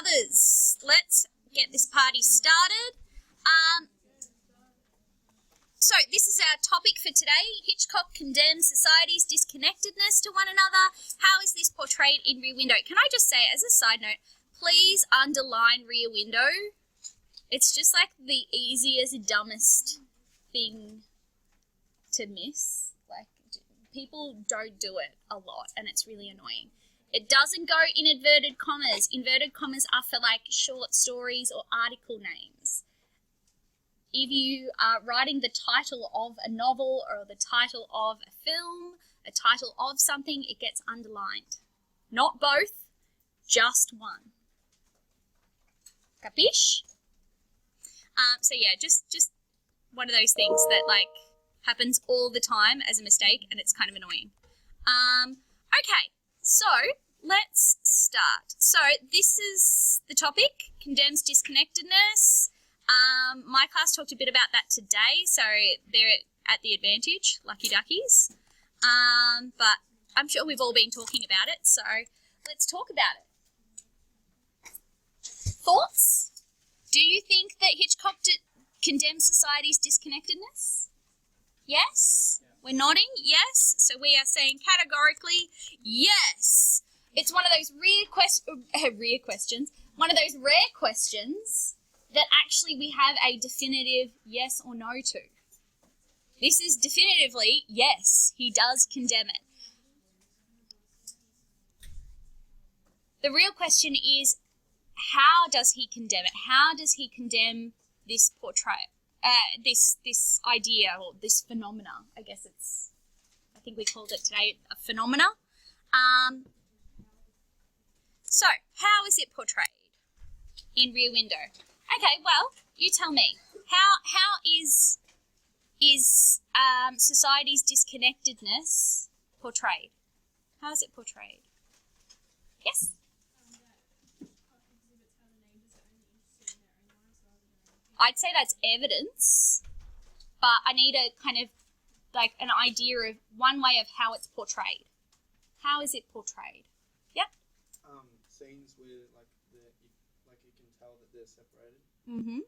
brothers, let's get this party started. So this is our topic for today. Hitchcock condemns society's disconnectedness to one another. How is this portrayed in Rear Window? Can I just say, as a side note, please underline Rear Window. It's just like the easiest, dumbest thing to miss. Like, people don't do it a lot, and it's really annoying. It doesn't go in inverted commas. Inverted commas are for like short stories or article names. If you are writing the title of a novel or the title of a film, a title of something, it gets underlined. Not both, just one. Capiche? So yeah, just one of those things that like happens all the time as a mistake, and it's kind of annoying. Okay, so let's start. So this is the topic, condemns disconnectedness. My class talked a bit about that today, so they're at the advantage, lucky duckies. But I'm sure we've all been talking about it, so let's talk about it. Thoughts? Do you think that Hitchcock condemns society's disconnectedness? Yes? We're nodding? Yes? So we are saying categorically, yes. It's one of those rare questions, one of those rare questions that actually we have a definitive yes or no to. This is definitively, yes, he does condemn it. The real question is, how does he condemn it? How does he condemn this portrayal, this idea or this phenomena? I think we called it today a phenomena. So, how is it portrayed in Rear Window? Okay, well, you tell me. How is society's disconnectedness portrayed? How is it portrayed? Yes? I'd say that's evidence, but I need a kind of like an idea of one way of how it's portrayed. How is it portrayed? Yep. Scenes where you can tell that they're separated.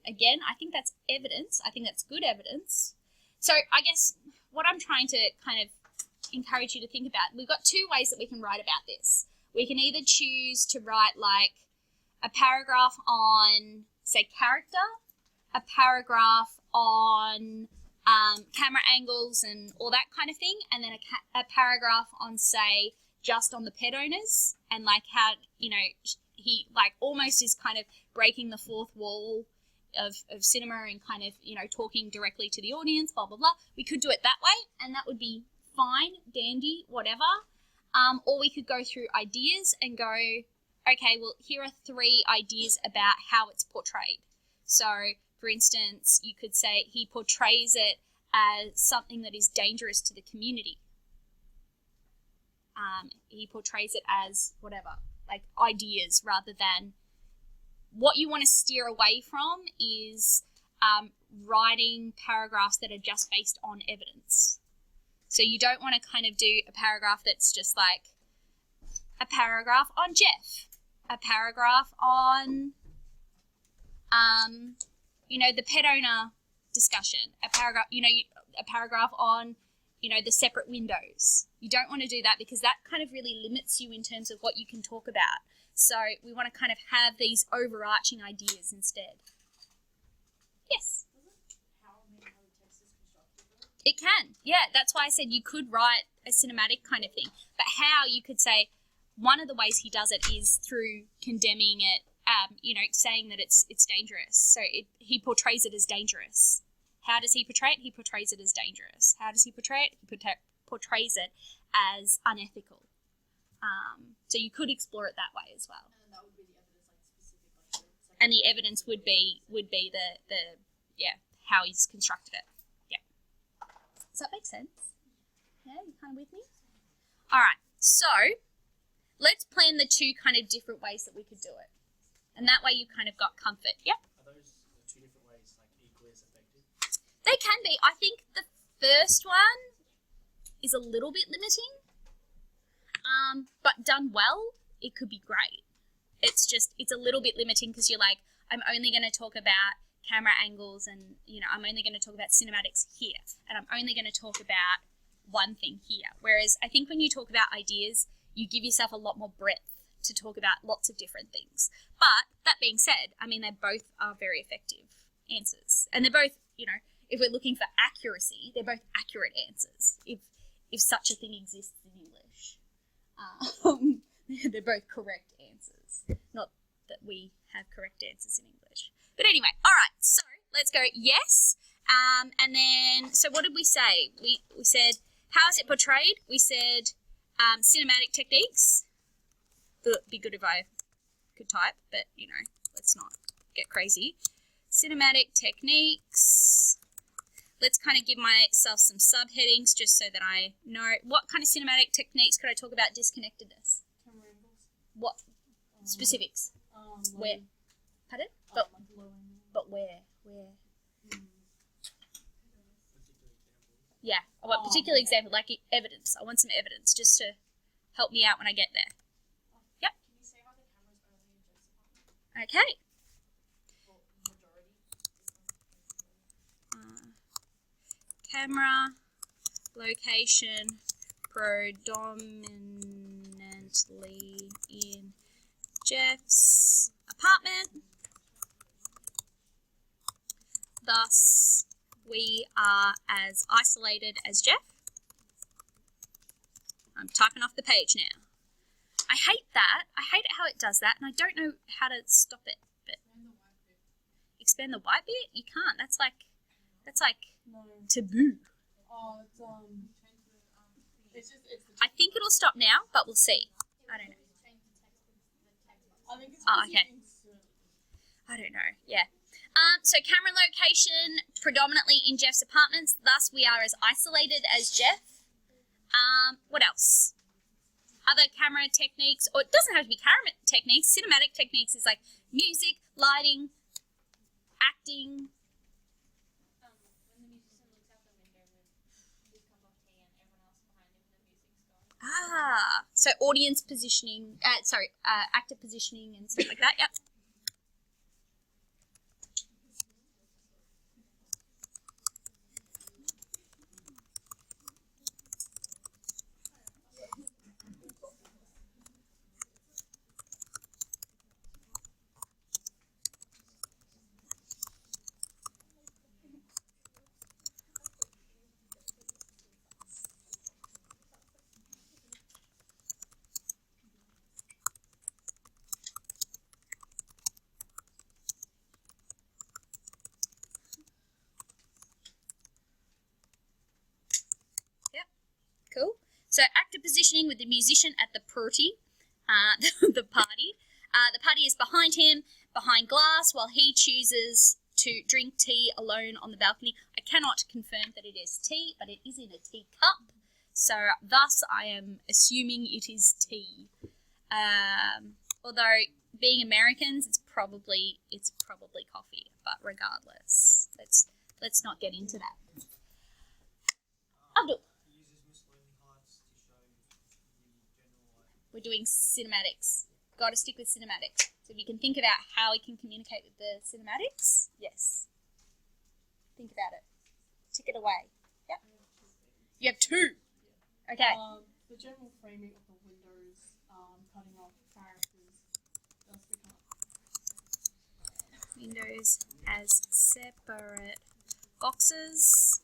Again, I think that's evidence. I think that's good evidence. So I guess what I'm trying to kind of encourage you to think about, we've got two ways that we can write about this. We can either choose to write like a paragraph on, say, character, a paragraph on camera angles and all that kind of thing, and then a paragraph on, say, just on the pet owners and like how, you know, he like almost is kind of breaking the fourth wall of cinema and kind of, you know, talking directly to the audience, blah, blah, blah. We could do it that way, and that would be fine, dandy, whatever. Or we could go through ideas and go, okay, well, here are 3 ideas about how it's portrayed. So, for instance, you could say he portrays it as something that is dangerous to the community. He portrays it as whatever, like ideas, rather than what you want to steer away from is writing paragraphs that are just based on evidence. So you don't want to kind of do a paragraph that's just like a paragraph on Jeff, a paragraph on, the pet owner discussion, a paragraph on, the separate windows. You don't want to do that because that kind of really limits you in terms of what you can talk about. So we want to kind of have these overarching ideas instead. Yes? It can. Yeah, that's why I said you could write a cinematic kind of thing. But how, you could say one of the ways he does it is through condemning it, saying that it's dangerous. So he portrays it as dangerous. How does he portray it? He portrays it as dangerous. How does he portray it? He portrays it as unethical. So you could explore it that way as well. And that would be the evidence, like specific. And the evidence would be the how he's constructed it. Yeah. Does that make sense? Yeah, you kind of with me? All right. So let's plan the 2 kind of different ways that we could do it. And that way you kind of got comfort. Yep. Are those the 2 different ways like equally as effective? They can be. I think the first one is a little bit limiting, but done well, it could be great. it's a little bit limiting because you're like, I'm only going to talk about camera angles and, I'm only going to talk about cinematics here, and I'm only going to talk about one thing here. Whereas I think when you talk about ideas, you give yourself a lot more breadth to talk about lots of different things. But that being said, they both are very effective answers. And they're both, if we're looking for accuracy, they're both accurate answers. If such a thing exists in English. They're both correct answers. Not that we have correct answers in English. But anyway, all right, so let's go yes. And then, so what did we say? We said, how is it portrayed? We said cinematic techniques. It'd be good if I could type, but, let's not get crazy. Cinematic techniques. Let's kind of give myself some subheadings just so that I know. What kind of cinematic techniques could I talk about disconnectedness? Camera angles. What? Specifics. Where? Pardon? Like low angle. But where? Yeah, I want particular example, like evidence. I want some evidence just to help me out when I get there. Yep. Can you say how the camera's only in Jeff's apartment? Okay. Well, majority is Camera, location, predominantly in Jeff's apartment. Thus, we are as isolated as Jeff. I'm typing off the page now. I hate that. I hate how it does that, and I don't know how to stop it. But expand the white bit? You can't. That's like no. taboo. Oh, it's I think it'll stop now, but we'll see. I don't know. I think it's Oh, okay. I don't know. Yeah. So camera location predominantly in Jeff's apartments. Thus, we are as isolated as Jeff. What else? Other camera techniques, or it doesn't have to be camera techniques. Cinematic techniques is like music, lighting, acting. When the musician looks out the window with his cup of tea and everyone else behind him, the music's going. So audience positioning. Actor positioning and stuff like that. Yep. Cool. So actor positioning with the musician at the party, the party. The party is behind him, behind glass, while he chooses to drink tea alone on the balcony. I cannot confirm that it is tea, but it is in a teacup. So thus I am assuming it is tea. Although being Americans, it's probably coffee. But regardless, let's not get into that. Abdul. We're doing cinematics. Got to stick with cinematics. So if you can think about how we can communicate with the cinematics, yes. Think about it. Tick it away. Yep. You have two. Okay. The general framing of the windows, cutting off characters. Else we can't. Windows as separate boxes.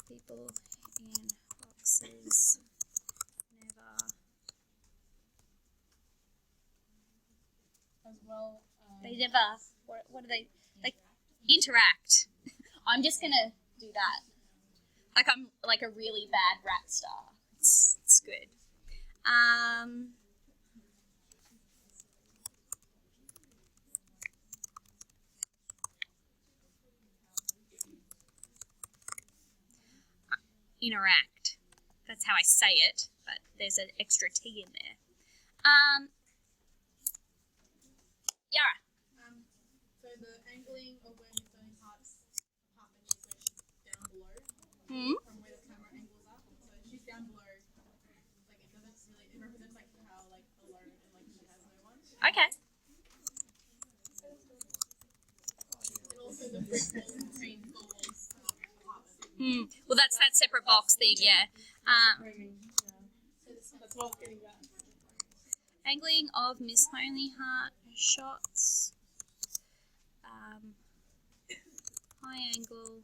People in boxes. As well. They never. What do they like? Interact. I'm just gonna do that. Like I'm like a really bad rap star. It's good. Interact. That's how I say it, but there's an extra T in there. Yara. So the angling of where Miss Tony's apartment is, where she's down below, from where the camera angles up. So she's down below, like it represents like how like alone and like she Okay. Well, that's that separate box thing, yeah. That's what I was getting at. Angling of Miss Lonely Heart shots. High angle.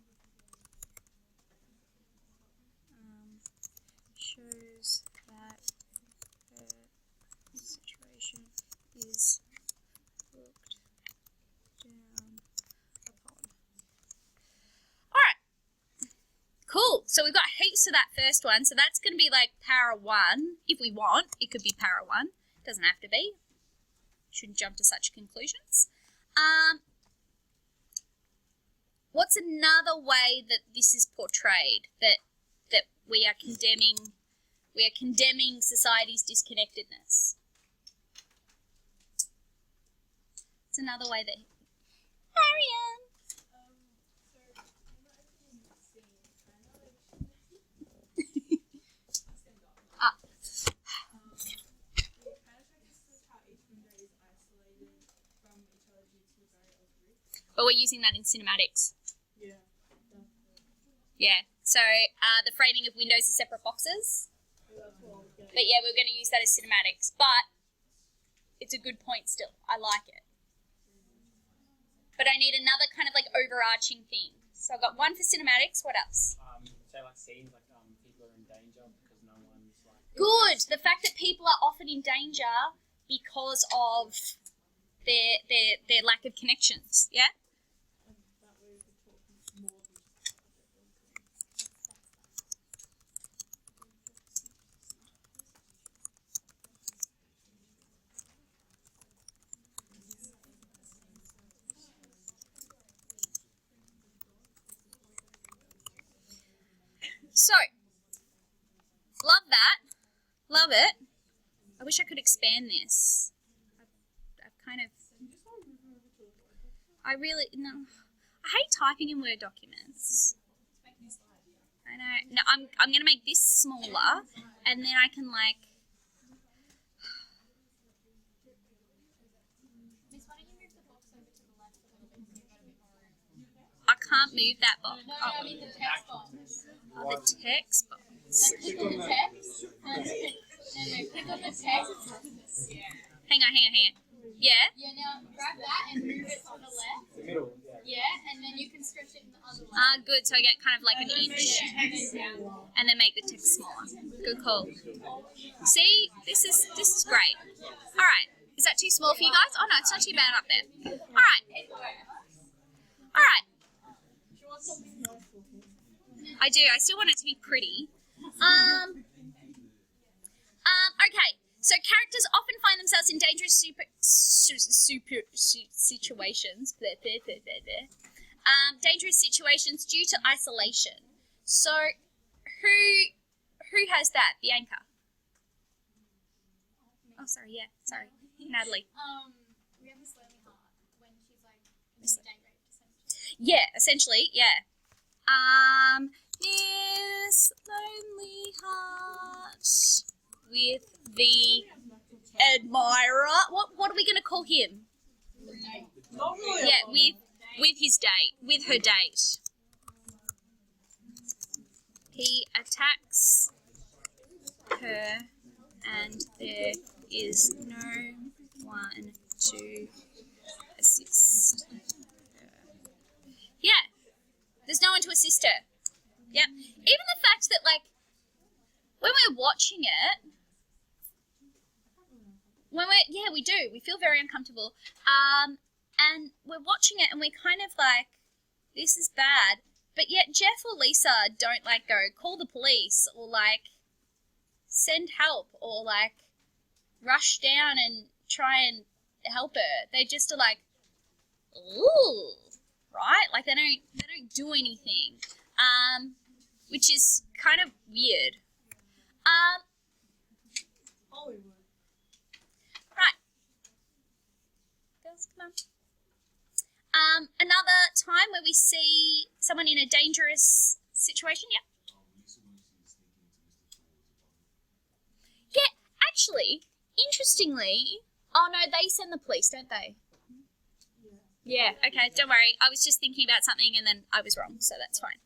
Shows that her situation is looked down upon. Alright. Cool. So we've got heaps of that first one. So that's going to be like para 1. If we want, it could be para 1. Doesn't have to be. Shouldn't jump to such conclusions. What's another way that this is portrayed? That we are condemning society's disconnectedness. It's another way that Marianne. But we're using that in cinematics. Yeah. Yeah. So the framing of windows as separate boxes. But yeah, we're going to use that as cinematics. But it's a good point still. I like it. But I need another kind of like overarching thing. So I've got one for cinematics. What else? Say like scenes like people are in danger because no one's like. Good. The fact that people are often in danger because of their lack of connections. Yeah. So, love that. Love it. I wish I could expand this. I've kind of... I really... No. I hate typing in Word documents. I know. No, I'm going to make this smaller, and then I can, like... Miss, why don't you move the box over to the left a little bit so you've got a bit more room? I can't move that box. No, I mean the text box. The text box. Click on the text. No, click on the text. Hang on. Yeah? Yeah, now grab that and move it to the left. The middle, yeah. Yeah, and then you can stretch it in the other way. Good. So I get kind of like an inch. And then make the text smaller. Good call. See? This is great. All right. Is that too small for you guys? Oh, no, it's not too bad up there. All right. I do. I still want it to be pretty. Okay. So characters often find themselves in dangerous situations. Dangerous situations due to isolation. So, who has that? The anchor. Oh, sorry. Yeah. Sorry, Natalie. We have Miss Lonely Heart when she's like being date raped, essentially. Yeah. Essentially. Yeah. Miss Lonely Heart with the admirer. What are we going to call him? Yeah, with his date, with her date. He attacks her, and there is no one to assist her. Yeah, there's no one to assist her. Yeah, even the fact that like when we're watching it, we do. We feel very uncomfortable. And we're watching it and we're kind of like, this is bad. But yet Jeff or Lisa don't like go, call the police or like send help or like rush down and try and help her. They just are like, ooh, right? Like they don't do anything. Which is kind of weird. Hollywood. Right. Girls, come on. Another time where we see someone in a dangerous situation, yeah? Yeah, actually, interestingly, Oh, no, they send the police, don't they? Yeah, okay, don't worry. I was just thinking about something and then I was wrong, so that's fine.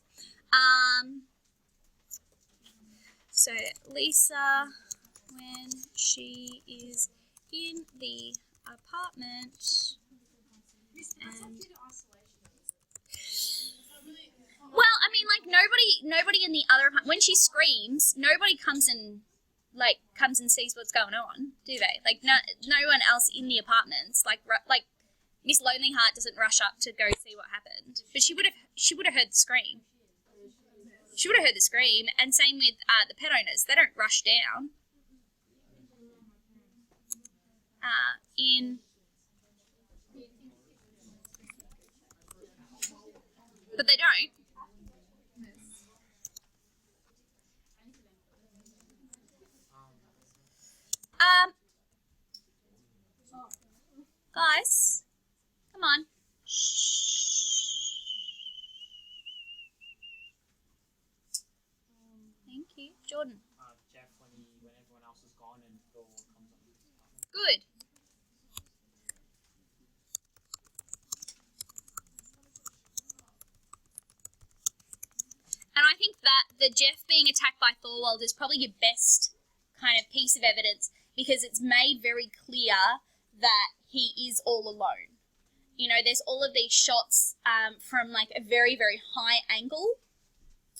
So Lisa, when she is in the apartment and... Well, I mean, like, nobody in the other... When she screams, nobody comes and sees what's going on, do they? Like, no one else in the apartments, like Miss Lonely Heart doesn't rush up to go see what happened. But she would have heard the scream. She would have heard the scream, and same with the pet owners. They don't rush down. But they don't. Guys, come on. Shh. Thank you, Jordan. Jeff, when everyone else is gone and Thor comes on. Good. And I think that the Jeff being attacked by Thorwald is probably your best kind of piece of evidence, because it's made very clear that he is all alone. You know, there's all of these shots from like a very, very high angle.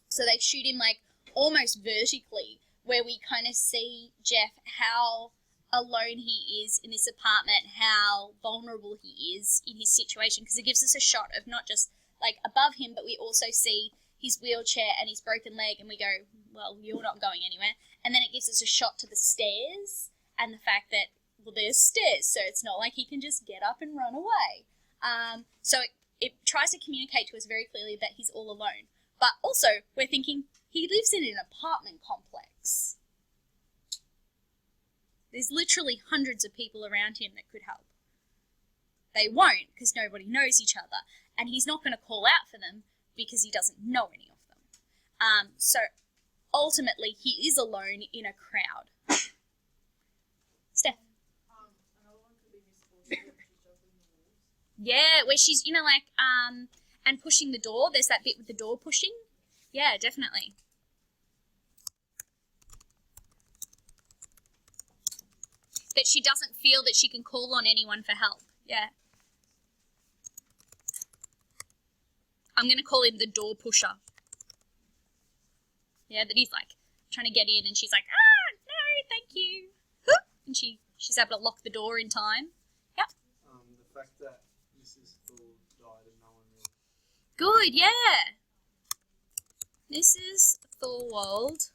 So they shoot him like almost vertically, where we kind of see Jeff, how alone he is in this apartment, how vulnerable he is in his situation, because it gives us a shot of not just like above him, but we also see his wheelchair and his broken leg, and we go, well, you're not going anywhere. And then it gives us a shot to the stairs and the fact that, well, there's stairs, so it's not like he can just get up and run away. So it tries to communicate to us very clearly that he's all alone. But also, we're thinking he lives in an apartment complex. There's literally hundreds of people around him that could help. They won't, because nobody knows each other. And he's not going to call out for them because he doesn't know any of them. So ultimately, he is alone in a crowd. Steph. Yeah, where she's, you know, like, and pushing the door. There's that bit with the door pushing. Yeah, definitely. That she doesn't feel that she can call on anyone for help. Yeah. I'm going to call him the door pusher. Yeah, that he's like trying to get in and she's like, no, thank you. And she's able to lock the door in time. Yep. The fact that Mrs. Thor died and no one knew. Good, yeah. Mrs. Thorwald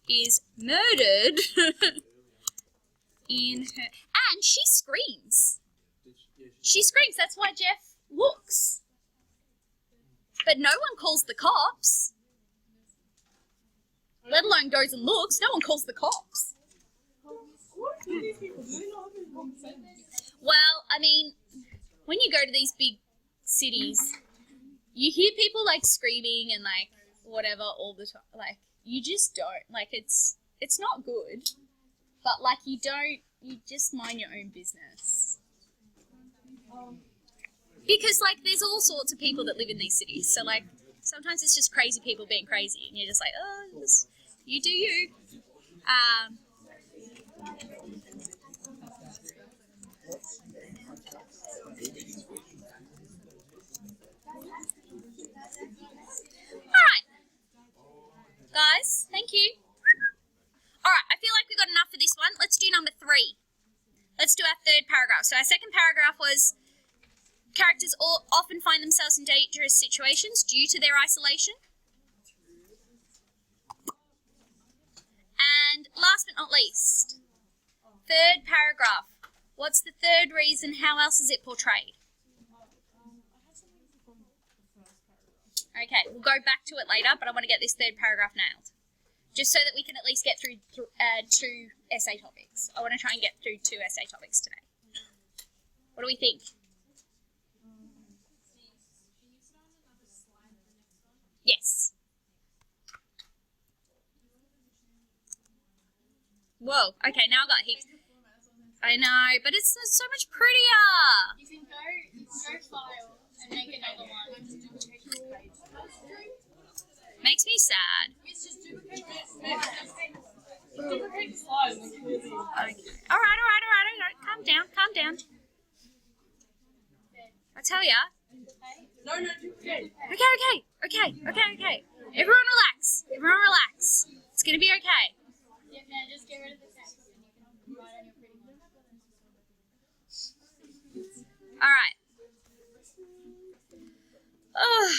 is murdered in her... And she screams. She screams. That's why Jeff looks. But no one calls the cops. Let alone goes and looks. No one calls the cops. What do these people do? They not have any common sense. Well, I mean, when you go to these big cities, you hear people like screaming and like whatever all the time. Like, you just don't. Like, it's not good. But like, you just mind your own business. Because like, there's all sorts of people that live in these cities. So like, sometimes it's just crazy people being crazy, and you're just like, oh, you do you. Alright. Guys, thank you. Alright, I feel like we got enough for this one. Let's do number 3. Let's do our third paragraph. So our second paragraph was characters often find themselves in dangerous situations due to their isolation. And last but not least, third paragraph. What's the third reason? How else is it portrayed? Okay, we'll go back to it later, but I want to get this third paragraph nailed. Just so that we can at least get through 2 essay topics. I want to try and get through 2 essay topics today. What do we think? Yes. Whoa, okay, now I've got heaps. I know, but it's so much prettier. You can go file and make another one. Makes me sad. It's just duplicate Duplicate slide. Okay. All right. Calm down. I tell ya. No, duplicate. Okay. Everyone relax. It's gonna be okay. Yeah, no, just get rid of the text and you can write on your pretty one. All right. Oh,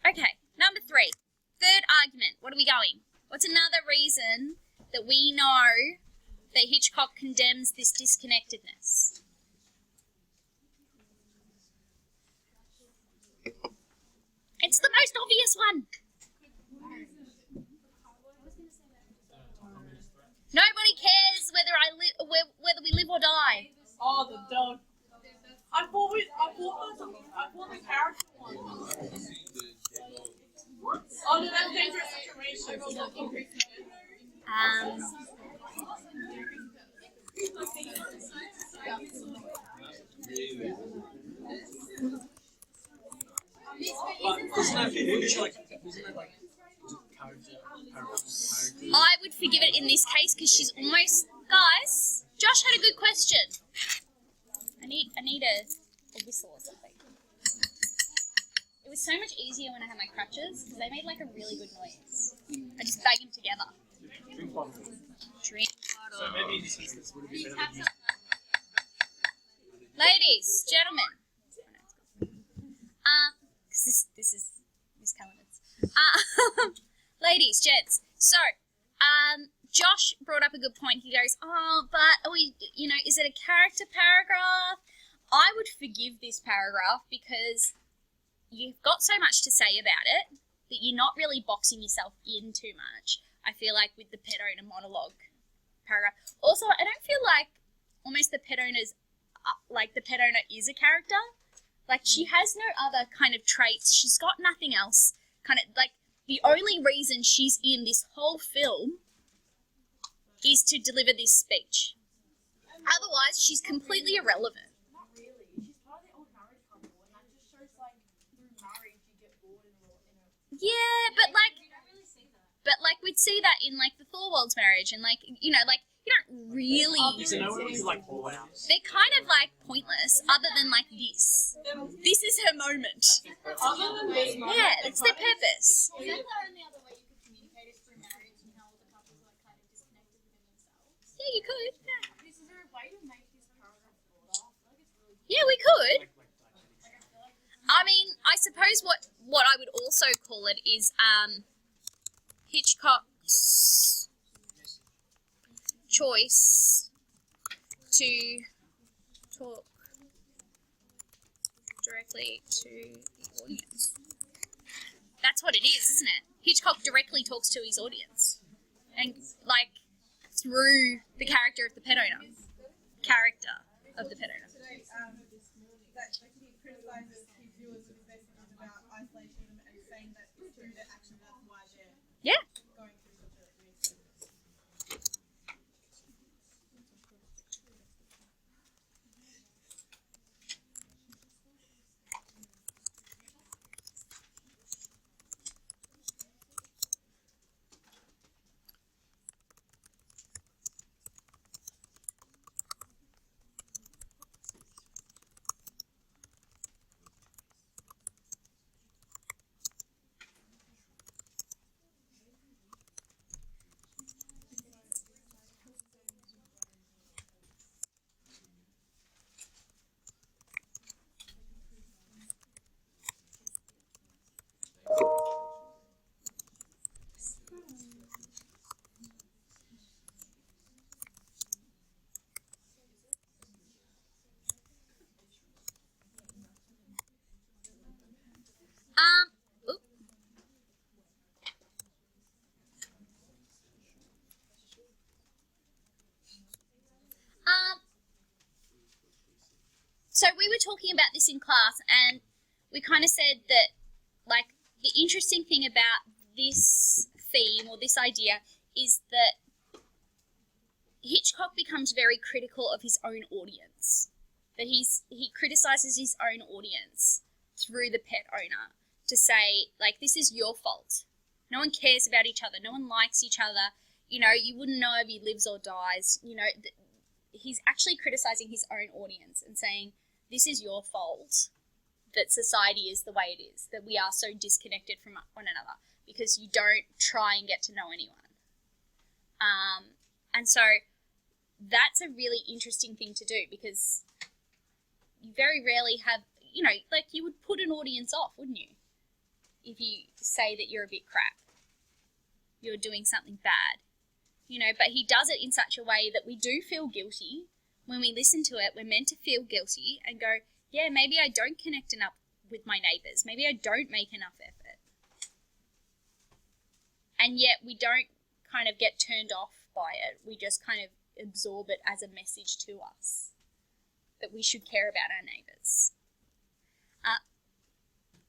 okay. Number 3. Third argument. What are we going? What's another reason that we know that Hitchcock condemns this disconnectedness? It's the most obvious one. Nobody cares whether we live or die. Oh, the dog. I thought the character one. Oh, no, that's dangerous situation. I would forgive it in this case because she's almost... Guys, Josh had a good question. I need a whistle or something. It was so much easier when I had my crutches because they made like a really good noise. I just bag them together. Drink bottle. So maybe this business would have been better than Ladies, gentlemen. This is Miss Callan's. Ladies, gents. So, Josh brought up a good point. He goes, is it a character paragraph? I would forgive this paragraph because you've got so much to say about it that you're not really boxing yourself in too much. I feel like with the pet owner monologue paragraph. Also, I don't feel like almost the pet owner is a character. Like, she has no other kind of traits. She's got nothing else. Kind of like the only reason she's in this whole film is to deliver this speech. Otherwise, she's completely irrelevant. Not really. She's part of the old marriage couple, and that just shows like through marriage you get bored in a Yeah, but like, You don't really see that. but like we'd see that in like the Thorwald's marriage, and like you don't really. So no one was like all out. They're kind of like pointless, other than like this. This is her moment. Other than this, Yeah, it's their purpose. Is that the only other way you could communicate is through marriage and how all the couples are like kind of disconnected within themselves? Yeah, you could. Is there a way to make this paragraph broader? I feel like it's really Yeah, we could. like I feel like I mean, I suppose what I would also call it is Hitchcock's choice to talk directly to the audience. That's what it is, isn't it? Hitchcock directly talks to his audience, and like through the character of the pet owner. Today, that he criticises his viewers for his messages about isolation and saying that through their action that's why they're Yeah. going through such a weird process. Oop. So we were talking about this in class, and we kind of said that, like, the interesting thing about this theme or this idea is that Hitchcock becomes very critical of his own audience. That he criticizes his own audience through the pet owner to say, like, this is your fault. No one cares about each other. No one likes each other. You know, you wouldn't know if he lives or dies. You know, he's actually criticizing his own audience and saying, this is your fault that society is the way it is, that we are so disconnected from one another because you don't try and get to know anyone. And so that's a really interesting thing to do because you very rarely have, you know, like you would put an audience off, wouldn't you? If you say that you're a bit crap, you're doing something bad, you know, but he does it in such a way that we do feel guilty. When we listen to it, we're meant to feel guilty and go, yeah, maybe I don't connect enough with my neighbours. Maybe I don't make enough effort. And yet we don't kind of get turned off by it. We just kind of absorb it as a message to us that we should care about our neighbours.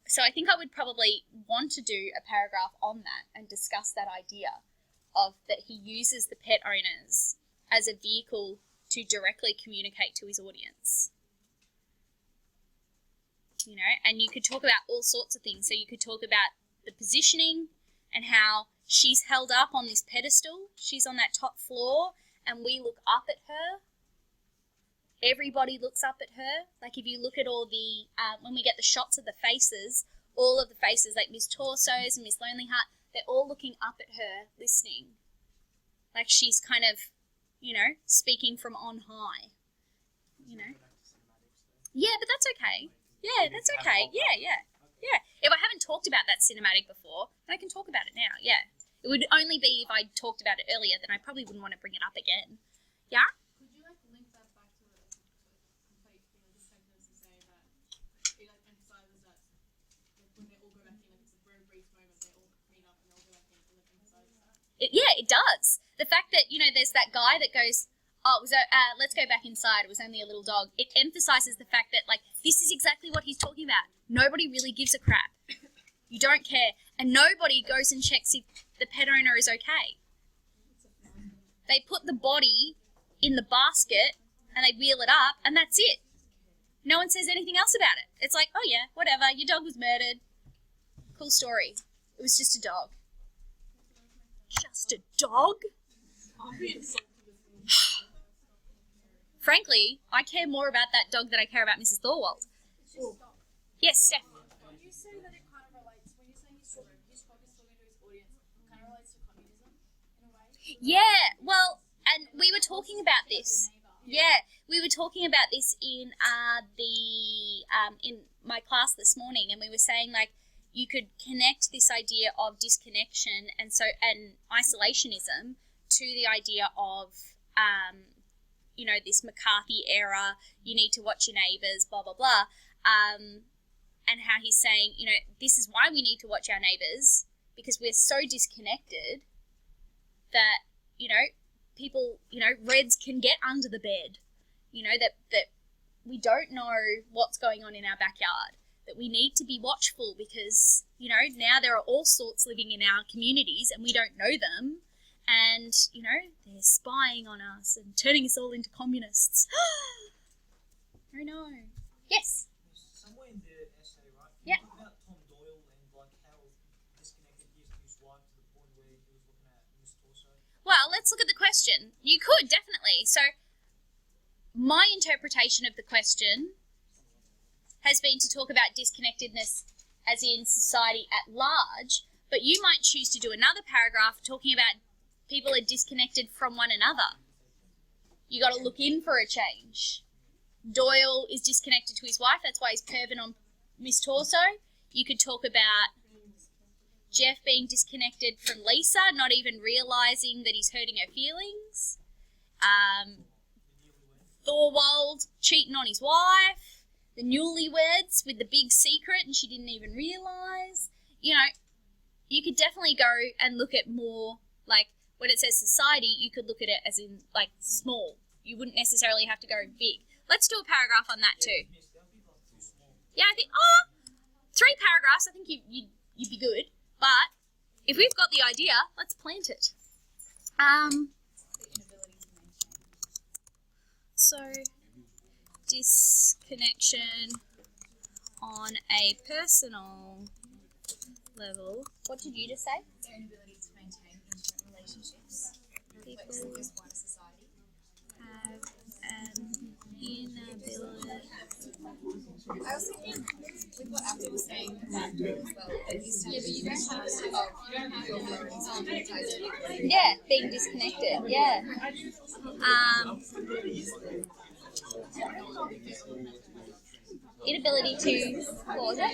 So I think I would probably want to do a paragraph on that and discuss that idea of that he uses the pet owners as a vehicle to directly communicate to his audience. You know, and you could talk about all sorts of things. So you could talk about the positioning and how she's held up on this pedestal. She's on that top floor and we look up at her. Everybody looks up at her. Like if you look at all the, when we get the shots of the faces, all of the faces like Miss Torsos and Miss Lonely Heart, they're all looking up at her, listening. Like she's kind of, you know, speaking from on high. You know? Yeah, but that's okay. Yeah, that's okay. Yeah. If I haven't talked about that cinematic before, then I can talk about it now, yeah. It would only be if I talked about it earlier, then I probably wouldn't want to bring it up again. Yeah? Could you like link that back to a complete the sentence and say that it like emphasizes that like when they all go back in, like it's a very brief moment, they all meet up and they all go back in, so like emphasizes that. It does. The fact that, you know, there's that guy that goes, oh, let's go back inside, it was only a little dog. It emphasizes the fact that, like, this is exactly what he's talking about. Nobody really gives a crap. You don't care. And nobody goes and checks if the pet owner is okay. They put the body in the basket and they wheel it up and that's it. No one says anything else about it. It's like, oh yeah, whatever, your dog was murdered. Cool story. It was just a dog. Just a dog? Frankly, I care more about that dog than I care about Mrs. Thorwald. Yes, Steph. When you say that it kind of relates, when you're saying he's talking to his audience, it kind of relates to communism in a way? Yeah, well, and we were talking about this. Yeah, we were talking about this in in my class this morning, and we were saying like you could connect this idea of disconnection and isolationism to the idea of you know, this McCarthy era. You need to watch your neighbours, blah blah blah, and how he's saying, you know, this is why we need to watch our neighbours because we're so disconnected that, you know, people, you know, Reds can get under the bed, you know, that we don't know what's going on in our backyard, that we need to be watchful because, you know, now there are all sorts living in our communities and we don't know them and, you know, they're spying on us and turning us all into communists. Oh no. Yes? Somewhere in the essay, right? Yeah. You talk about Tom Doyle and like how disconnected he is to his wife to the point where he was looking at Miss Torso. Well, let's look at the question. You could, definitely. So, my interpretation of the question has been to talk about disconnectedness as in society at large, but you might choose to do another paragraph talking about people are disconnected from one another. You got to look in for a change. Doyle is disconnected to his wife, that's why he's perving on Miss Torso. You could talk about Jeff being disconnected from Lisa, not even realising that he's hurting her feelings. Thorwald cheating on his wife. The newlyweds with the big secret and she didn't even realise. You know, you could definitely go and look at more, like, when it says society, you could look at it as in, like, small. You wouldn't necessarily have to go big. Let's do a paragraph on that too. Yeah, I think, 3 paragraphs, I think you'd be good. But if we've got the idea, let's plant it. also disconnection on a personal level. What did you just say? Their inability to maintain intimate relationships reflects the wider society. Have an inability. I also think with what Abby was saying about that used to but you don't have your phones monetized. Yeah, being disconnected. Yeah. Inability to pause it.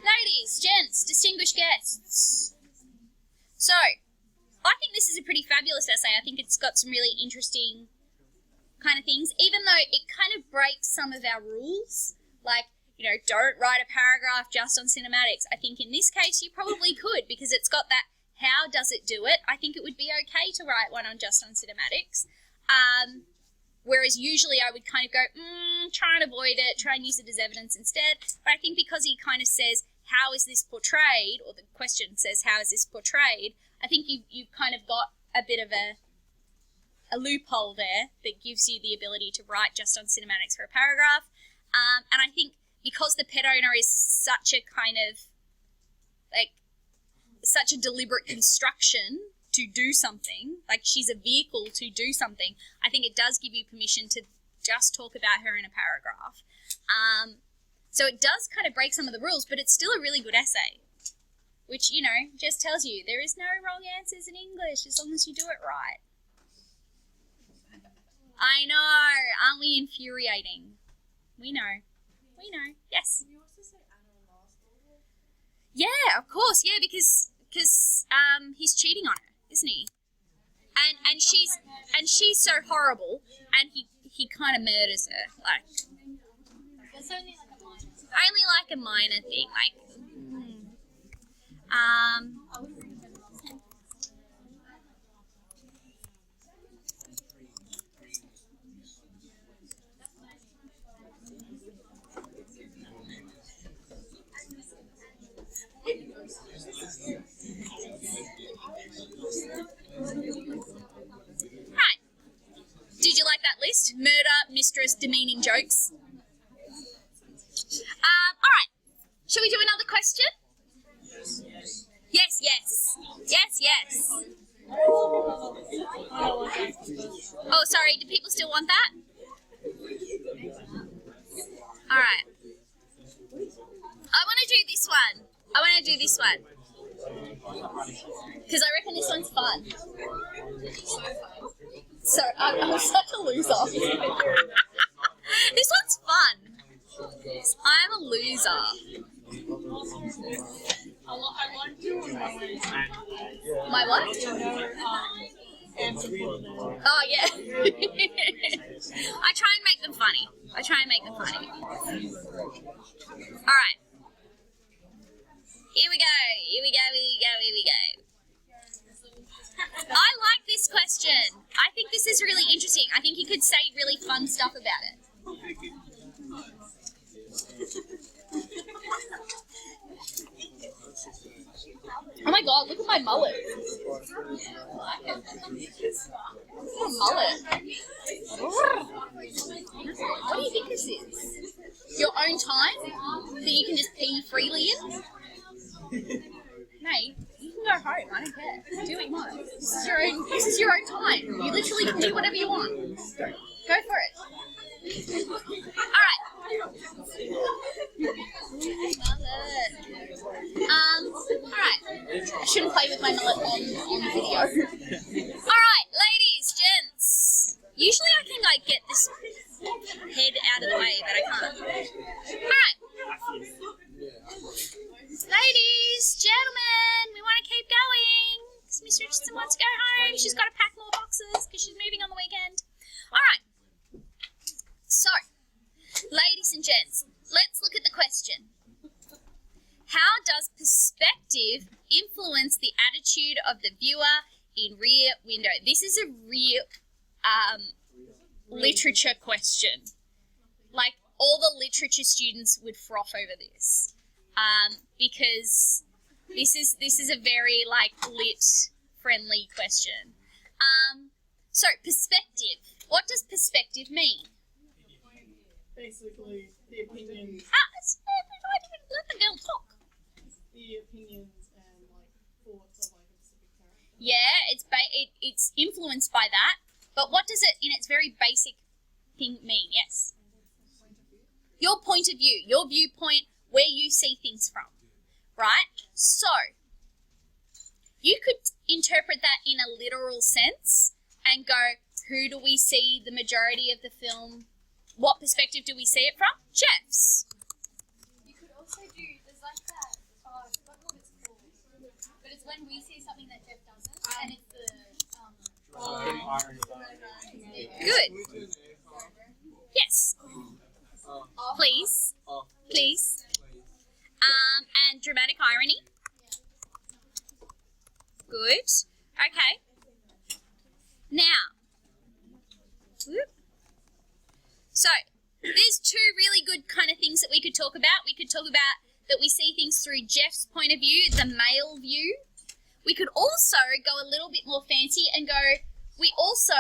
Ladies, gents, distinguished guests. So, I think this is a pretty fabulous essay. I think it's got some really interesting kind of things, even though it kind of breaks some of our rules. Like, you know, don't write a paragraph just on cinematics. I think in this case you probably could, because it's got that how does it do it. I think it would be okay to write one on just on cinematics. Whereas usually I would kind of go, try and avoid it, try and use it as evidence instead. But I think because he kind of says, how is this portrayed, or the question says, how is this portrayed, I think you've kind of got a bit of a loophole there that gives you the ability to write just on cinematics for a paragraph. And I think because the pet owner is such a kind of, like, such a deliberate construction to do something, like she's a vehicle to do something, I think it does give you permission to just talk about her in a paragraph. So it does kind of break some of the rules, but it's still a really good essay, which, you know, just tells you there is no wrong answers in English as long as you do it right. I know, aren't we infuriating? We know. We know. Yes? Can you also say Anna and last order? Yeah, of course. Yeah, because he's cheating on her, isn't he? And she's so horrible, and he kind of murders her. Like, It's only like a minor thing. Like, right. Did you like that list? Murder, mistress, demeaning jokes. All right. Shall we do another question? Yes, yes. Yes, yes. Oh, sorry. Do people still want that? All right. I want to do this one. Because I reckon this one's fun. So, I'm such a loser. This one's fun. I'm a loser. My what? Oh, yeah. I try and make them funny. Alright. Here we go. I like this question. I think this is really interesting. I think you could say really fun stuff about it. Oh my god, look at my mullet. Look at my mullet. What do you think this is? Your own time? That you can just pee freely in? Mate, you can go home, I don't care. Do what you want. This is your own time. You literally can do whatever you want. Go for it. Alright. Alright. I shouldn't play with my mullet on video. Alright, ladies, gents. Usually I can like get this head out of the way, but I can't. Alright, ladies, gentlemen, we want to keep going. Because Miss Richardson wants to go home. She's got to pack more boxes because she's moving on the weekend. Alright, so, ladies and gents, let's look at the question. How does perspective influence the attitude of the viewer in Rear Window? This is a real literature question. Like, all the literature students would froth over this, because this is a very lit friendly question. So perspective. What does perspective mean? Basically, the opinions, Let the girl talk. the opinions and thoughts of a specific character. Yeah, it's influenced by that. But what does it, in its very basic thing, mean? Yes. Your point of view, your viewpoint, where you see things from, right? So, you could interpret that in a literal sense and go, who do we see the majority of the film, what perspective do we see it from? Jeff's. You could also do, there's that, I forgot what it's called, but it's when we see something that Jeff doesn't, and it's the, Good. Yes. Please. Please. And dramatic irony. Good. Okay. Now. Whoop. So, there's two really good kind of things that we could talk about. We could talk about that we see things through Jeff's point of view, the male view. We could also go a little bit more fancy and go, we also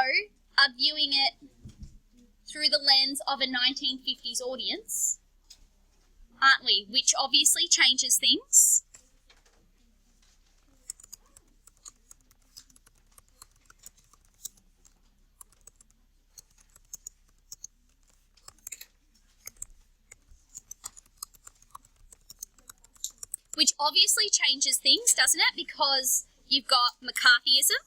are viewing it through the lens of a 1950s audience, aren't we? Which obviously changes things. Which obviously changes things, doesn't it? Because you've got McCarthyism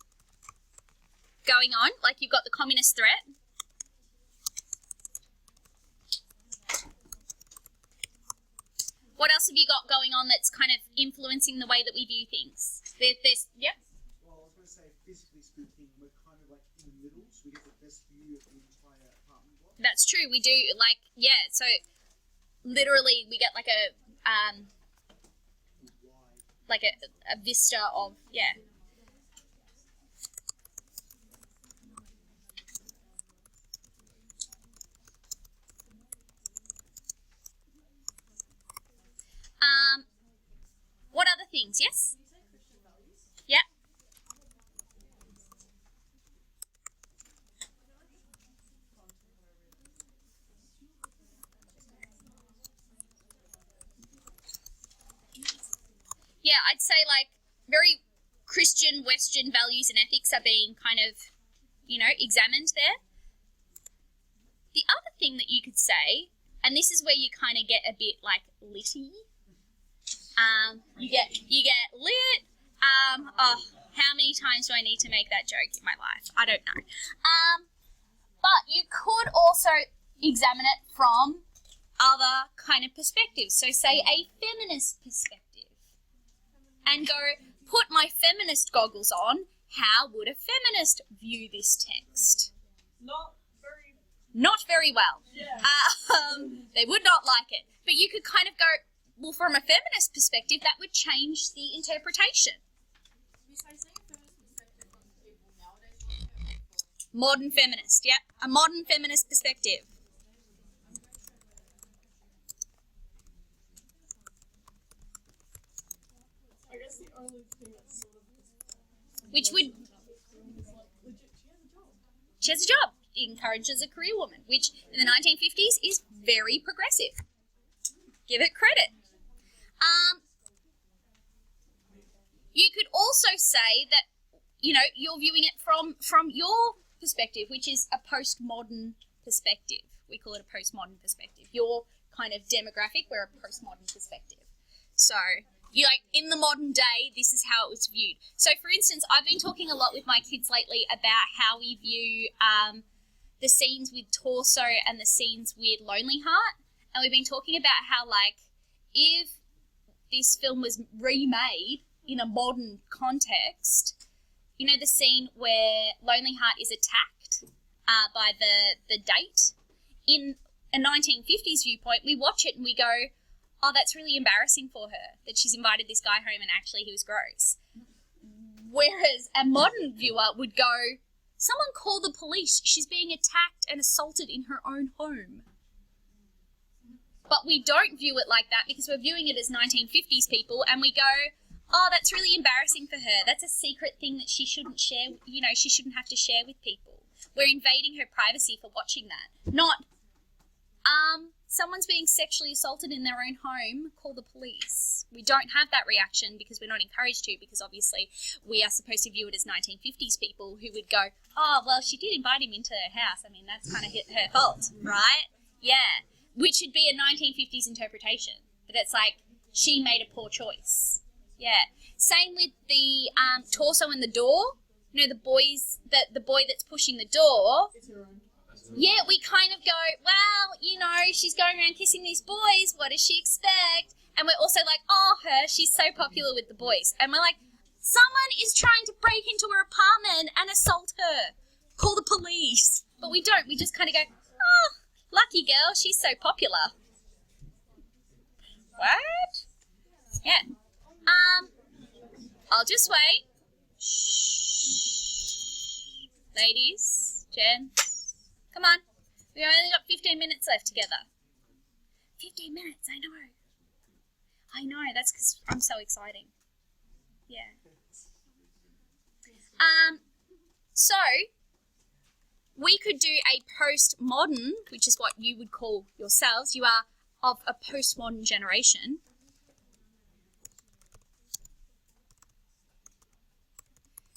going on, like you've got the communist threat. What else have you got going on that's kind of influencing the way that we view things? There's yeah? Well, I was going to say, physically speaking, we're kind of in the middle, so we get the best view of the entire apartment block. That's true, we do, so literally we get a vista of, yeah. What other things? Yes? Yeah. Yeah, I'd say very Christian Western values and ethics are being kind of, examined there. The other thing that you could say, and this is where you kind of get a bit litty. You get lit. How many times do I need to make that joke in my life? I don't know. But you could also examine it from other kind of perspectives. So say a feminist perspective. And go, put my feminist goggles on. How would a feminist view this text? Not very well. Yeah. They would not like it. But you could kind of go, well, from a feminist perspective, that would change the interpretation. Modern feminist, yeah. A modern feminist perspective. I guess the only thing that's Which would... She has a job. Encourages a career woman, which in the 1950s is very progressive. Give it credit. You could also say that, you're viewing it from your perspective, which is a postmodern perspective. We call it a postmodern perspective. Your kind of demographic, we're a postmodern perspective. So, in the modern day, this is how it was viewed. So, for instance, I've been talking a lot with my kids lately about how we view the scenes with Torso and the scenes with Lonely Heart. and we've been talking about how, like, if this film was remade in a modern context, you know, the scene where Lonely Heart is attacked by the date, in a 1950s viewpoint, we watch it and we go, oh, that's really embarrassing for her that she's invited this guy home and actually he was gross. Whereas a modern viewer would go, someone call the police, she's being attacked and assaulted in her own home. But we don't view it like that because we're viewing it as 1950s people, and we go, oh, that's really embarrassing for her. That's a secret thing that she shouldn't share, you know, she shouldn't have to share with people. We're invading her privacy for watching that. Not, someone's being sexually assaulted in their own home, call the police. We don't have that reaction because we're not encouraged to, because obviously we are supposed to view it as 1950s people who would go, oh, well, she did invite him into her house. I mean, that's kind of her fault, right? Yeah. Which would be a 1950s interpretation. But it's like, she made a poor choice. Yeah. Same with the torso in the door. You know, the boy that's pushing the door. Yeah, we kind of go, well, you know, she's going around kissing these boys. What does she expect? And we're also like, oh, she's so popular with the boys. And we're like, someone is trying to break into her apartment and assault her. Call the police. But we don't. We just kind of go, oh, lucky girl, she's so popular. What? Yeah. I'll just wait. Shh. Ladies, Jen, come on. We've only got 15 minutes left together. 15 minutes, I know. I know, that's because I'm so exciting. Yeah. So, we could do a postmodern, which is what you would call yourselves. You are of a postmodern generation.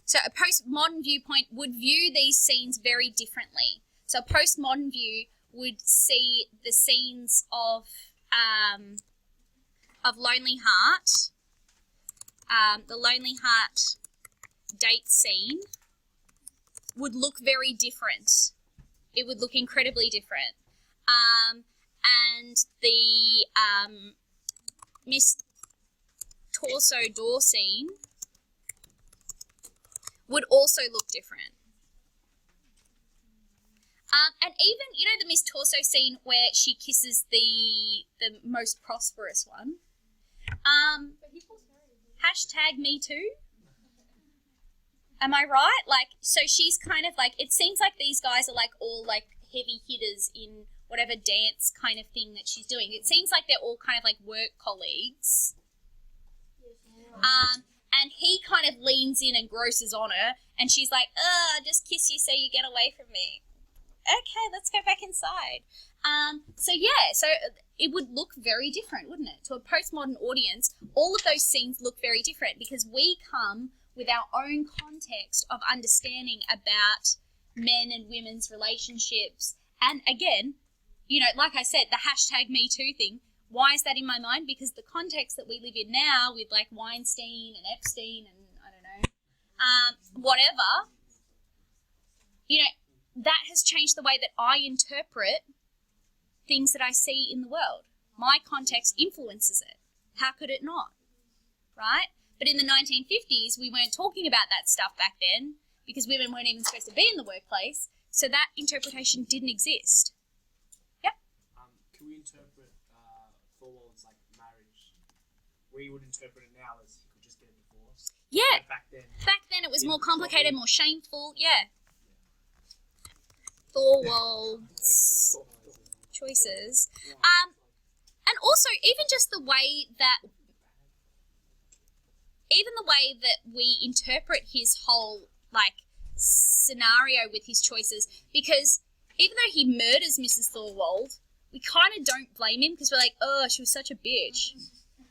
So a postmodern viewpoint would view these scenes very differently. So a postmodern view would see the scenes of Lonely Heart, the Lonely Heart date scene would look very different. It would look incredibly different. And the Miss Torso door scene would also look different. And even, you know, the Miss Torso scene where she kisses the most prosperous one. Hashtag me too. Am I right? Like, so she's kind of like, it seems like these guys are like all like heavy hitters in whatever dance kind of thing that she's doing. It seems like they're all kind of like work colleagues. And he kind of leans in and grosses on her, and she's like, I'll just kiss you so you get away from me. Okay, let's go back inside. So it would look very different, wouldn't it? To a postmodern audience, all of those scenes look very different because we come with our own context of understanding about men and women's relationships. And again, you know, like I said, the hashtag Me Too thing, why is that in my mind? Because the context that we live in now with like Weinstein and Epstein and I don't know, whatever, you know, that has changed the way that I interpret things that I see in the world. My context influences it. How could it not? Right? But in the 1950s, we weren't talking about that stuff back then because women weren't even supposed to be in the workplace, so that interpretation didn't exist. Yep. Can we interpret Thorwald's like marriage? We would interpret it now as he could just get a divorce. Yeah. But back then it was more complicated, more shameful. Yeah. Thorwald's choices. And also, even just the way that we interpret his whole, like, scenario with his choices, because even though he murders Mrs. Thorwald, we kind of don't blame him because we're like, oh, she was such a bitch,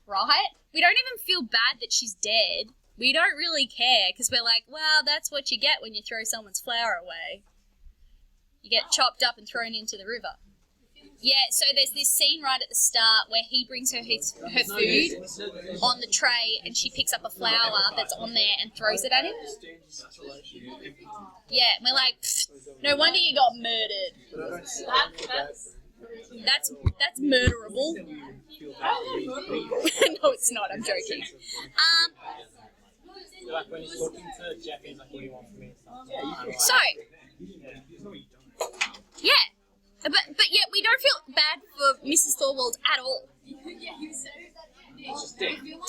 right? We don't even feel bad that she's dead. We don't really care because we're like, well, that's what you get when you throw someone's flower away. You get chopped up and thrown into the river. Yeah, so there's this scene right at the start where he brings her her food on the tray and she picks up a flower that's on there and throws it at him. Yeah, and we're like, no wonder you got murdered. That's murderable. No, it's not. I'm joking. Like when he's talking to Jeff, he's like, "What do you want from me?" So, yeah, but yet we don't feel bad for Mrs. Thorwald at all.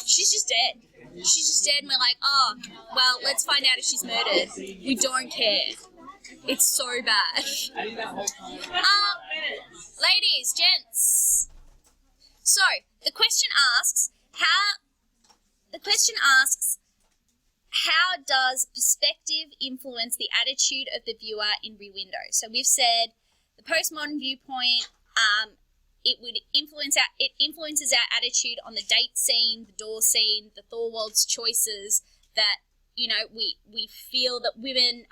She's just dead. She's just dead, and we're like, oh, well, let's find out if she's murdered. We don't care. It's so bad. Ladies, gents. So the question asks, how does perspective influence the attitude of the viewer in Rear Window? So we've said the postmodern viewpoint, it influences our attitude on the date scene, the door scene, the Thorwald's choices, that, you know, we feel that women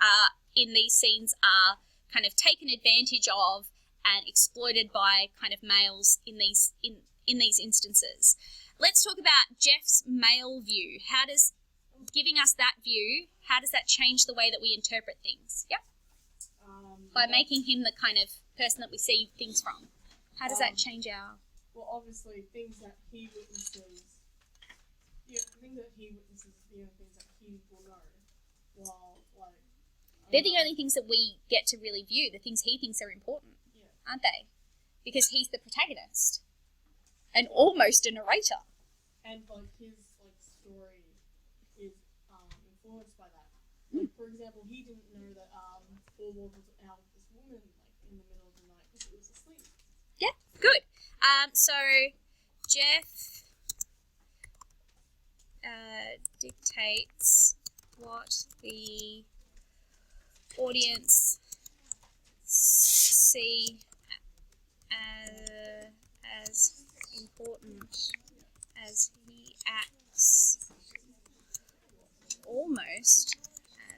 in these scenes are kind of taken advantage of and exploited by kind of males in these instances. Let's talk about Jeff's male view. How does giving us that view, how does that change the way that we interpret things? Yep. By making him the kind of person that we see things from. How does that change our... Well, obviously, things that he witnesses, things that he witnesses, things that he will know, while, like... They're the only things that we get to really view, the things he thinks are important, aren't they? Because he's the protagonist. And almost a narrator. And, like, his, like, story is influenced by that. Like, for example, he didn't know that Thorwald was out with this woman, like, in the middle of the night because he was asleep. Yeah, good. So Jeff dictates what the audience see as important as he acts almost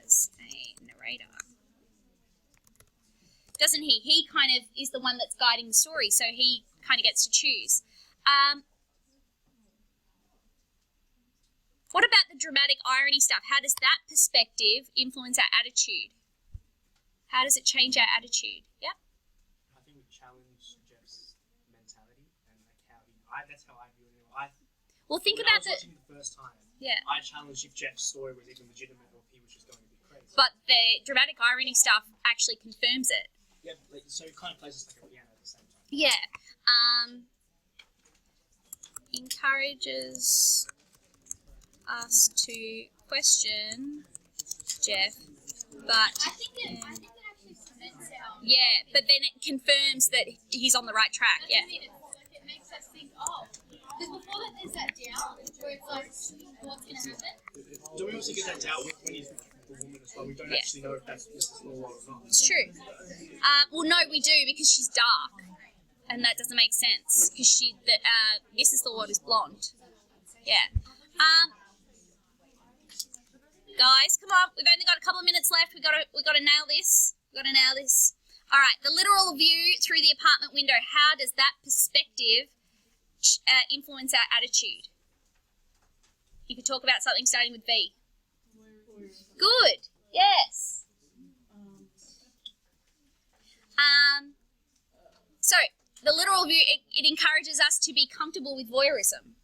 as a narrator. Doesn't he? He kind of is the one that's guiding the story, so he kind of gets to choose. What about the dramatic irony stuff? How does that perspective influence our attitude? How does it change our attitude? Yep. I think we challenge Jeff's mentality and like how that's how I view it. Well, think when about I was watching the first time. Yeah. I challenged if Jeff's story was even legitimate or if he was just going to be crazy. But the dramatic irony stuff actually confirms it. Yeah, so it kind of plays us like a piano at the same time. Yeah. Encourages us to question Jeff, but I think it actually cements our... yeah, but then it confirms that he's on the right track. Yeah. I mean, it makes us think, oh, because before that there's that doubt where it's like, what's going to happen? Do we also get that doubt when he's with the woman as well? We don't actually know if that's Mrs. Thorwald or not. It's true. Well, no, we do, because she's dark, and that doesn't make sense because Mrs. Thorwald is blonde. Yeah. Guys, come on. We've only got a couple of minutes left. We got to nail this. All right. The literal view through the apartment window. How does that perspective influence our attitude? You could talk about something starting with V. Good. Yes. So the literal view, it encourages us to be comfortable with voyeurism.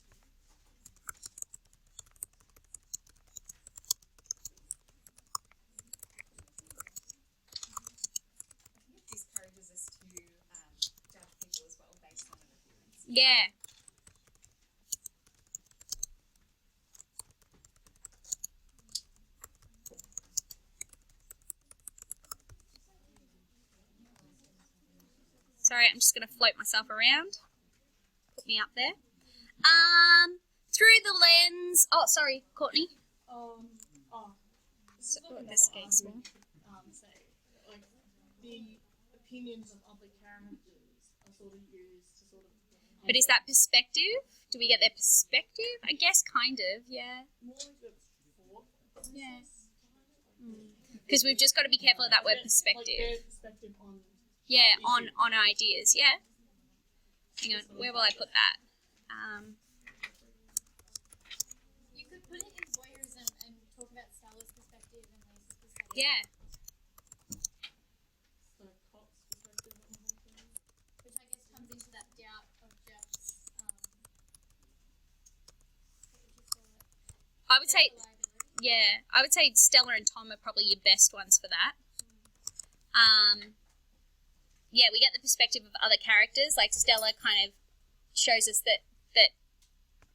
Discourages us to judge people as well based on an appearance. Yeah. Sorry, I'm just going to float myself around. Put me up there. Through the lens... Oh, sorry, Courtney. Say, like, the opinions of other characters are sort of used to sort of... But is that perspective? Do we get their perspective? I guess kind of, yeah. More like the thought. Yeah. Because we've just got to be careful of that word perspective. Like their perspective on... Yeah, on ideas, yeah. Hang on, where will I put that? You could put it in voyeurism and talk about Stella's perspective and Lisa's perspective. Yeah. The cop's perspective on the whole thing. Which I guess comes into I would say, yeah, I would say Stella and Tom are probably your best ones for that. Yeah, we get the perspective of other characters. Like Stella kind of shows us that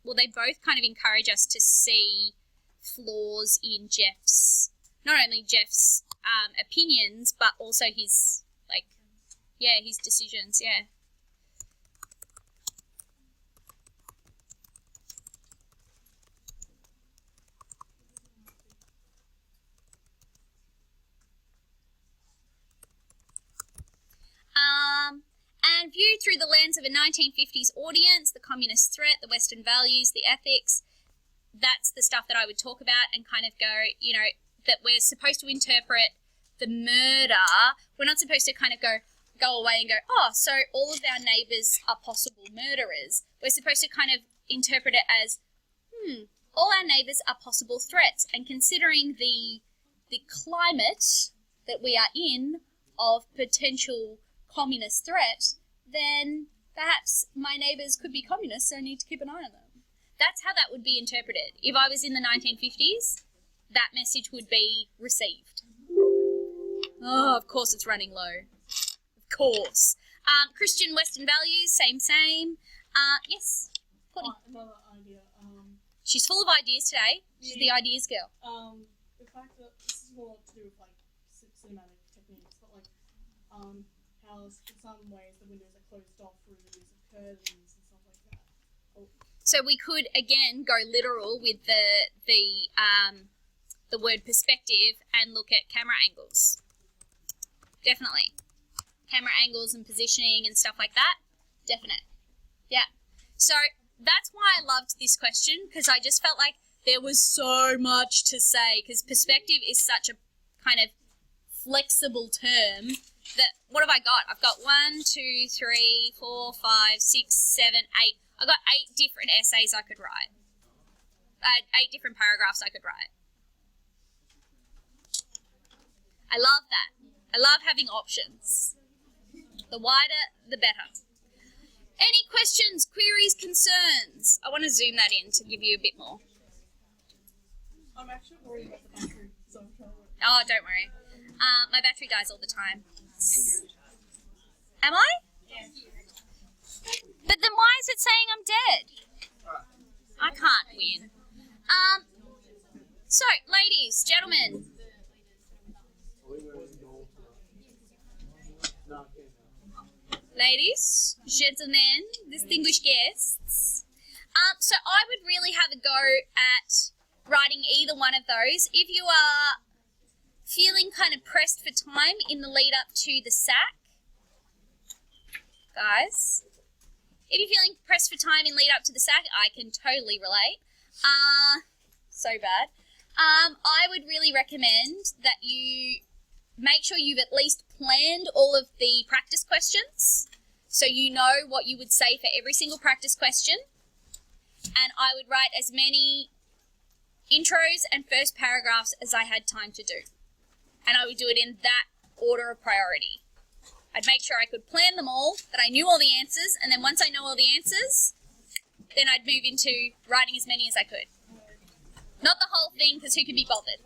well, they both kind of encourage us to see flaws in not only Jeff's opinions, but also his, like, yeah, his decisions, yeah. And viewed through the lens of a 1950s audience, the communist threat, the Western values, the ethics, that's the stuff that I would talk about and kind of go, you know, that we're supposed to interpret the murder. We're not supposed to kind of go away and go, oh, so all of our neighbours are possible murderers. We're supposed to kind of interpret it as, all our neighbours are possible threats. And considering the climate that we are in of potential communist threat, then perhaps my neighbours could be communists, so I need to keep an eye on them. That's how that would be interpreted. If I was in the 1950s, that message would be received. Oh, of course it's running low. Of course. Christian Western values, same. Yes, Courtney. Another idea. She's full of ideas today. She's the ideas girl. The fact that this is more to do with like cinematic techniques, but like how in some ways the windows are closed off through the use of curtains and stuff like that. So we could again go literal with the word perspective and look at camera angles. Definitely. Camera angles and positioning and stuff like that. Definite. Yeah. So that's why I loved this question, because I just felt like there was so much to say, because perspective is such a kind of flexible term that, what have I got? I've got 1, 2, 3, 4, 5, 6, 7, 8. I've got 8 different essays I could write. 8 different paragraphs I could write. I love that. I love having options. The wider, the better. Any questions, queries, concerns? I want to zoom that in to give you a bit more. I'm actually worried about the battery, so I'm trying to... Oh, don't worry. My battery dies all the time. Am I? Yeah. But then why is it saying I'm dead? I can't win. So, ladies, gentlemen. Ladies, gentlemen, distinguished guests. So I would really have a go at writing either one of those. If you are feeling kind of pressed for time in the lead up to the SAC, guys, if you're feeling pressed for time in lead up to the SAC, I can totally relate. So bad. I would really recommend that you make sure you've at least planned all of the practice questions, so you know what you would say for every single practice question. And I would write as many intros and first paragraphs as I had time to do. And I would do it in that order of priority. I'd make sure I could plan them all, that I knew all the answers, and then once I know all the answers, then I'd move into writing as many as I could. Not the whole thing, because who can be bothered?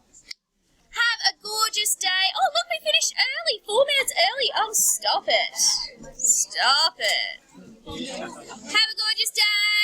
Have a gorgeous day. Oh, look, we finished early, 4 minutes early. Oh, stop it. Stop it. Have a gorgeous day.